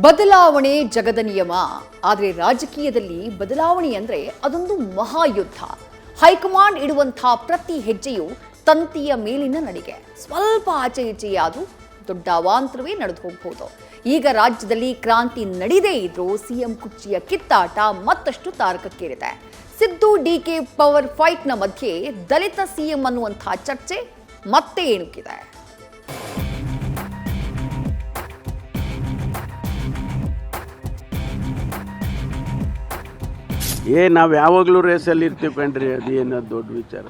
ಬದಲಾವಣೆ ಜಗದ ನಿಯಮ. ಆದರೆ ರಾಜಕೀಯದಲ್ಲಿ ಬದಲಾವಣೆ ಅಂದರೆ ಅದೊಂದು ಮಹಾಯುದ್ಧ. ಹೈಕಮಾಂಡ್ ಇಡುವಂತಹ ಪ್ರತಿ ಹೆಜ್ಜೆಯು ತಂತಿಯ ಮೇಲಿನ ನಡಿಗೆ. ಸ್ವಲ್ಪ ಆಚೆ ಈಚೆಯಾದರೂ ದೊಡ್ಡ ಅವಾಂತರವೇ ನಡೆದು ಹೋಗಬಹುದು. ಈಗ ರಾಜ್ಯದಲ್ಲಿ ಕ್ರಾಂತಿ ನಡೆದೇ ಇದ್ರೂ ಸಿಎಂ ಕುರ್ಚಿಯ ಕಿತ್ತಾಟ ಮತ್ತಷ್ಟು ತಾರಕಕ್ಕೇರಿದೆ. ಸಿದ್ದು ಡಿಕೆ ಪವರ್ ಫೈಟ್ನ ಮಧ್ಯೆ ದಲಿತ ಸಿಎಂ ಅನ್ನುವಂತಹ ಚರ್ಚೆ ಮತ್ತೆ ಏಣುಕಿದೆ. ನಾವು ಯಾವಾಗಲೂ ರೇಸಲ್ಲಿ ಇರ್ತೀವಿ ಕಣ್ರಿ, ಅದೇನೋ ದೊಡ್ಡ ವಿಚಾರ.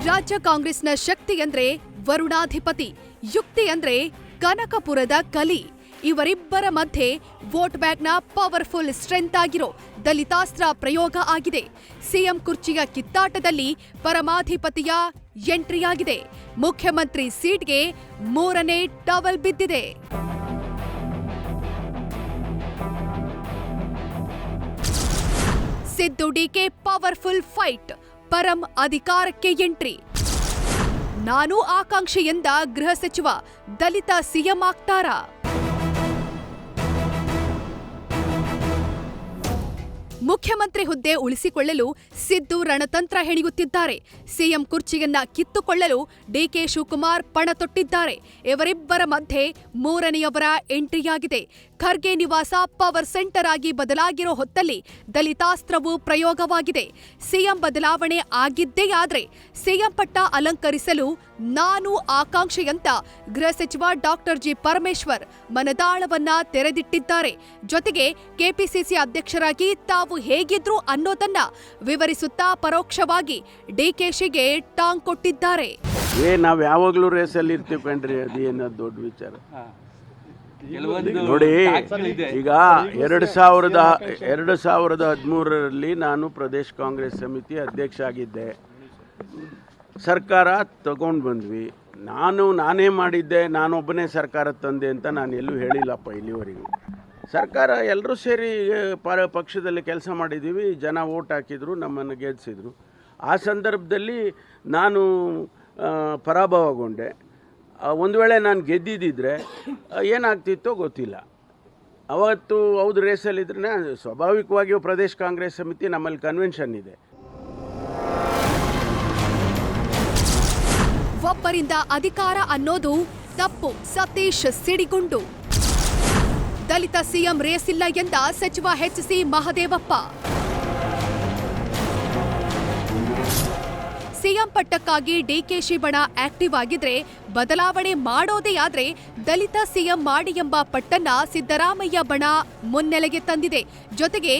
ರಾಜ್ಯ ಕಾಂಗ್ರೆಸ್ನ ಶಕ್ತಿ ಅಂದ್ರೆ ವರುಣಾಧಿಪತಿ, ಯುಕ್ತಿ ಅಂದ್ರೆ ಕನಕಪುರದ ಕಲಿ. ಇವರಿಬ್ಬರ ಮಧ್ಯೆ ವೋಟ್ ಬ್ಯಾಂಕ್ನ ಪವರ್ಫುಲ್ ಸ್ಟ್ರೆಂತ್ ಆಗಿರೋ ದಲಿತಾಸ್ತ್ರ ಪ್ರಯೋಗ ಆಗಿದೆ. ಸಿಎಂ ಕುರ್ಚಿಯ ಕಿತ್ತಾಟದಲ್ಲಿ ಪರಮಾಧಿಪತಿಯ ಎಂಟ್ರಿಯಾಗಿದೆ. ಮುಖ್ಯಮಂತ್ರಿ ಸೀಟ್ಗೆ ಮೂರನೇ ಟವಲ್ ಬಿದ್ದಿದೆ. ಸಿದ್ದು ಡಿಕೆ ಪವರ್ಫುಲ್ ಫೈಟ್, ಪರಂ ಅಧಿಕಾರಕ್ಕೆ ಎಂಟ್ರಿ. ನಾನು ಆಕಾಂಕ್ಷೆಯಿಂದ ಗೃಹ ಸಚಿವ, ದಲಿತ ಸಿಎಂ ಆಗ್ತಾರಾ? ಮುಖ್ಯಮಂತ್ರಿ ಹುದ್ದೆ ಉಳಿಸಿಕೊಳ್ಳಲು ಸಿದ್ದು ರಣತಂತ್ರ ಹೆಣೆಯುತ್ತಿದ್ದಾರೆ. ಸಿಎಂ ಕುರ್ಚಿಯನ್ನ ಕಿತ್ತುಕೊಳ್ಳಲು ಡಿಕೆ ಶಿವಕುಮಾರ್ ಪಣ ತೊಟ್ಟಿದ್ದಾರೆ. ಇವರಿಬ್ಬರ ಮಧ್ಯೆ ಮೂರನೆಯವರ ಎಂಟ್ರಿಯಾಗಿದೆ. ಖರ್ಗೆ ನಿವಾಸ ಪವರ್ ಸೆಂಟರ್ ಆಗಿ ಬದಲಾಗಿರೋ ಹೊತ್ತಲ್ಲಿ ದಲಿತಾಸ್ತ್ರವು ಪ್ರಯೋಗವಾಗಿದೆ. ಸಿಎಂ ಬದಲಾವಣೆ ಆಗಿದ್ದೇ ಆದ್ರೆ ಸಿಎಂ ಪಟ್ಟ ಅಲಂಕರಿಸಲು ನಾನು ಆಕಾಂಕ್ಷೆಯಂತ ಗೃಹ ಸಚಿವ ಡಾಕ್ಟರ್ ಜಿ ಪರಮೇಶ್ವರ್ ಮನದಾಳವನ್ನ ತೆರೆದಿಟ್ಟಿದ್ದಾರೆ. ಜೊತೆಗೆ ಕೆಪಿಸಿಸಿ ಅಧ್ಯಕ್ಷರಾಗಿ ತಾವು ಹೇಗಿದ್ರು ಅನ್ನೋದನ್ನ ವಿವರಿಸುತ್ತಾ ಪರೋಕ್ಷವಾಗಿ ಡಿಕೆಶಿಗೆ ಟಾಂಗ್ ಕೊಟ್ಟಿದ್ದಾರೆ. ನಾವು ಯಾವಾಗಲೂ ರೇಸಲ್ಲಿ ಇರ್ತೀವಿ ಕಣ್ರಿ, ಅದೇನೋ ದೊಡ್ಡ ವಿಚಾರ. ನೋಡಿ, ಈಗ 2013ರಲ್ಲಿ ನಾನು ಪ್ರದೇಶ್ ಕಾಂಗ್ರೆಸ್ ಸಮಿತಿ ಅಧ್ಯಕ್ಷ ಆಗಿದ್ದೆ. ಸರ್ಕಾರ ತಗೊಂಡು ಬಂದ್ವಿ. ನಾನೇ ಮಾಡಿದ್ದೆ, ನಾನೊಬ್ಬನೇ ಸರ್ಕಾರ ತಂದೆ ಅಂತ ನಾನು ಎಲ್ಲೂ ಹೇಳಿಲ್ಲಪ್ಪ ಇಲ್ಲಿವರೆಗೂ. ಸರ್ಕಾರ ಎಲ್ಲರೂ ಸೇರಿ ಪಕ್ಷದಲ್ಲಿ ಕೆಲಸ ಮಾಡಿದ್ದೀವಿ. ಜನ ವೋಟ್ ಹಾಕಿದ್ರು, ನಮ್ಮನ್ನು ಗೆಲ್ಲಿಸಿದ್ರು. ಆ ಸಂದರ್ಭದಲ್ಲಿ ನಾನು ಪರಾಭವಗೊಂಡೆ. ಒಂದು ವೇಳೆ ನಾನು ಗೆದ್ದಿದ್ದರೆ ಏನಾಗ್ತಿತ್ತೋ ಗೊತ್ತಿಲ್ಲ. ಅವತ್ತು ಹೌದು ರೇಸಲ್ಲಿದ್ದರೆ ಸ್ವಾಭಾವಿಕವಾಗಿಯೂ ಪ್ರದೇಶ್ ಕಾಂಗ್ರೆಸ್ ಸಮಿತಿ ನಮ್ಮಲ್ಲಿ ಕನ್ವೆನ್ಷನ್ ಇದೆ. ಒಬ್ಬರಿಂದ ಅಧಿಕಾರ ಅನ್ನೋದು ತಪ್ಪು, ಸತೀಶ್ ಸಿಡಿಗುಂಡು. ದಲಿತ ಸಿಎಂ ರೇಸ್ ಇಲ್ಲ ಎಂದ ಸಚಿವ ಎಚ್.ಸಿ. ಮಹದೇವಪ್ಪ. ಸಿಎಂ ಪಟ್ಟಕ್ಕಾಗಿ ಡಿಕೆಶಿ ಬಣ ಆಕ್ಟಿವ್ ಆಗಿದ್ರೆ ಬದಲಾವಣೆ ಮಾಡೋದೇ ಆದ್ರೆ ದಲಿತ ಸಿಎಂ ಮಾಡಿ ಎಂಬ ಪಟ್ಟನ್ನ ಸಿದ್ದರಾಮಯ್ಯ ಬಣ ಮುನ್ನೆಲೆಗೆ ತಂದಿದೆ. ಜೊತೆಗೆ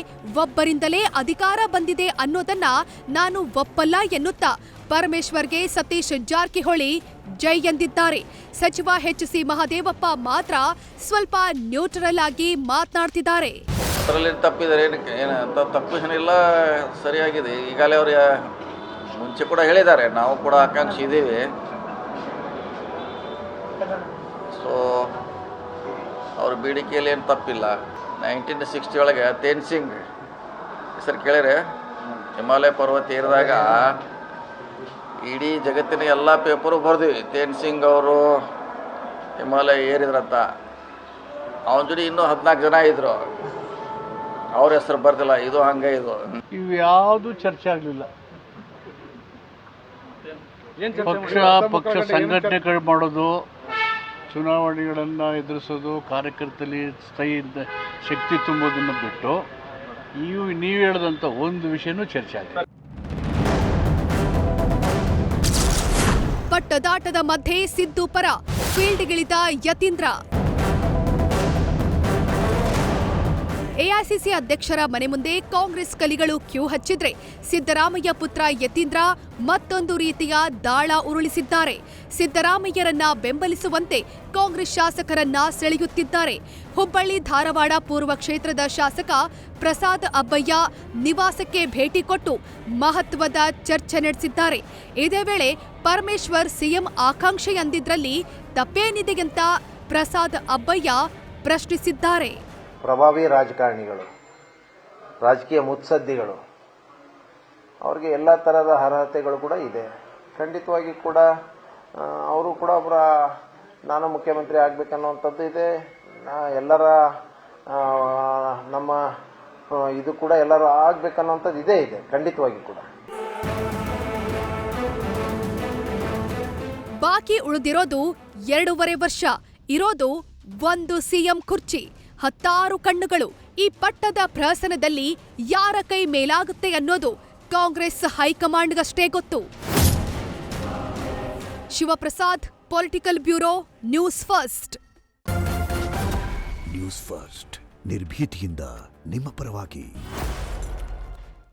ಒಬ್ಬರಿಂದಲೇ ಅಧಿಕಾರ ಬಂದಿದೆ ಅನ್ನೋದನ್ನ ನಾನು ಒಪ್ಪಲ್ಲ ಎನ್ನುತ್ತಾ ಪರಮೇಶ್ವರ್ಗೆ ಸತೀಶ್ ಜಾರಕಿಹೊಳಿ ಜೈ ಎಂದಿದ್ದಾರೆ. ಸಚಿವ ಎಚ್.ಸಿ. ಮಹದೇವಪ್ಪ ಮಾತ್ರ ಸ್ವಲ್ಪ ನ್ಯೂಟ್ರಲ್ ಆಗಿ ಮಾತನಾಡ್ತಿದ್ದಾರೆ. ತಪ್ಪೇನಿಲ್ಲ, ಸರಿಯಾಗಿದೆ. ಈಗಾಗಲೇ ಅವರು ಮುಂಚೆ ಕೂಡ ಹೇಳಿದ್ದಾರೆ, ನಾವು ಕೂಡ ಆಕಾಂಕ್ಷಿ ಇದ್ದೀವಿ. ಸೊ ಅವ್ರ ಬೇಡಿಕೆಯಲ್ಲಿ ಏನು ತಪ್ಪಿಲ್ಲ. 1960 ಒಳಗೆ ತೇನ್ ಸಿಂಗ್ ಹೆಸರು ಕೇಳಿದ್ರೆ, ಹಿಮಾಲಯ ಪರ್ವತ ಏರಿದಾಗ ಇಡೀ ಜಗತ್ತಿನ ಎಲ್ಲ ಪೇಪರು ಬರ್ದಿವಿ ತೇನ್ ಸಿಂಗ್ ಅವರು ಹಿಮಾಲಯ ಏರಿದ್ರಂತ. ಅವನ ಜೊತೆ ಇನ್ನೂ 14 ಜನ ಇದ್ರು, ಅವ್ರ ಹೆಸರು ಬರ್ದಿಲ್ಲ. ಇದು ಹಂಗೆ, ಇವು ಯಾವುದು ಚರ್ಚೆ ಆಗಲಿಲ್ಲ. ಪಕ್ಷ ಸಂಘಟನೆಗಳು ಮಾಡೋದು, ಚುನಾವಣೆಗಳನ್ನು ಎದುರಿಸೋದು, ಕಾರ್ಯಕರ್ತರಲ್ಲಿ ಸ್ಥಾಯಿಯಿಂದ ಶಕ್ತಿ ತುಂಬೋದನ್ನು ಬಿಟ್ಟು ನೀವು ಹೇಳಿದಂಥ ಒಂದು ವಿಷಯನೂ ಚರ್ಚೆ ಆಗಿದೆ. ಪಟ್ಟದಾಟದ ಮಧ್ಯೆ ಸಿದ್ದು ಪರ ಫೀಲ್ಡ್ಗಿಳಿದ ಯತೀಂದ್ರ. ಎಐಸಿಸಿ ಅಧ್ಯಕ್ಷರ ಮನೆ ಮುಂದೆ ಕಾಂಗ್ರೆಸ್ ಕಲಿಗಳು ಕ್ಯೂ ಹಚ್ಚಿದ್ರೆ ಸಿದ್ದರಾಮಯ್ಯ ಪುತ್ರ ಯತೀಂದ್ರ ಮತ್ತೊಂದು ರೀತಿಯ ದಾಳ ಉರುಳಿಸಿದ್ದಾರೆ. ಸಿದ್ದರಾಮಯ್ಯರನ್ನ ಬೆಂಬಲಿಸುವಂತೆ ಕಾಂಗ್ರೆಸ್ ಶಾಸಕರನ್ನ ಸೆಳೆಯುತ್ತಿದ್ದಾರೆ. ಹುಬ್ಬಳ್ಳಿ ಧಾರವಾಡ ಪೂರ್ವ ಕ್ಷೇತ್ರದ ಶಾಸಕ ಪ್ರಸಾದ್ ಅಬ್ಬಯ್ಯ ನಿವಾಸಕ್ಕೆ ಭೇಟಿ ಕೊಟ್ಟು ಮಹತ್ವದ ಚರ್ಚೆ ನಡೆಸಿದ್ದಾರೆ. ಇದೇ ವೇಳೆ ಪರಮೇಶ್ವರ್ ಸಿಎಂ ಆಕಾಂಕ್ಷೆ ಅಂದಿದ್ರಲ್ಲಿ ತಪ್ಪೇನಿದೆ ಅಂತ ಪ್ರಸಾದ್ ಅಬ್ಬಯ್ಯ ಪ್ರಶ್ನಿಸಿದ್ದಾರೆ. ಪ್ರಭಾವಿ ರಾಜಕಾರಣಿಗಳು, ರಾಜಕೀಯ ಮುತ್ಸದ್ದಿಗಳು, ಅವ್ರಿಗೆ ಎಲ್ಲ ಥರದ ಅರ್ಹತೆಗಳು ಕೂಡ ಇದೆ. ಖಂಡಿತವಾಗಿ ಕೂಡ ಅವರು ಕೂಡ ಒಬ್ಬರ ನಾನು ಮುಖ್ಯಮಂತ್ರಿ ಆಗಬೇಕನ್ನುವಂಥದ್ದು ಇದೆ. ಎಲ್ಲರ ನಮ್ಮ ಇದು ಕೂಡ ಎಲ್ಲರೂ ಆಗಬೇಕನ್ನುವಂಥದ್ದು ಇದೆ ಖಂಡಿತವಾಗಿ ಕೂಡ. ಬಾಕಿ ಉಳಿದಿರೋದು 2.5 ವರ್ಷ. ಇರೋದು ಒಂದು ಸಿಎಂ ಕುರ್ಚಿ, 10 ಕಣ್ಣುಗಳು. ಈ ಪಟ್ಟದ ಪ್ರಹಸನದಲ್ಲಿ ಯಾರ ಕೈ ಮೇಲಾಗುತ್ತೆ ಅನ್ನೋದು ಕಾಂಗ್ರೆಸ್ ಹೈಕಮಾಂಡ್ಗಷ್ಟೇ ಗೊತ್ತು. Shivaprasad, political bureau, news first. News first ನಿರ್ಭೀತಿಯಿಂದ ನಿಮ್ಮ ಪರವಾಗಿ.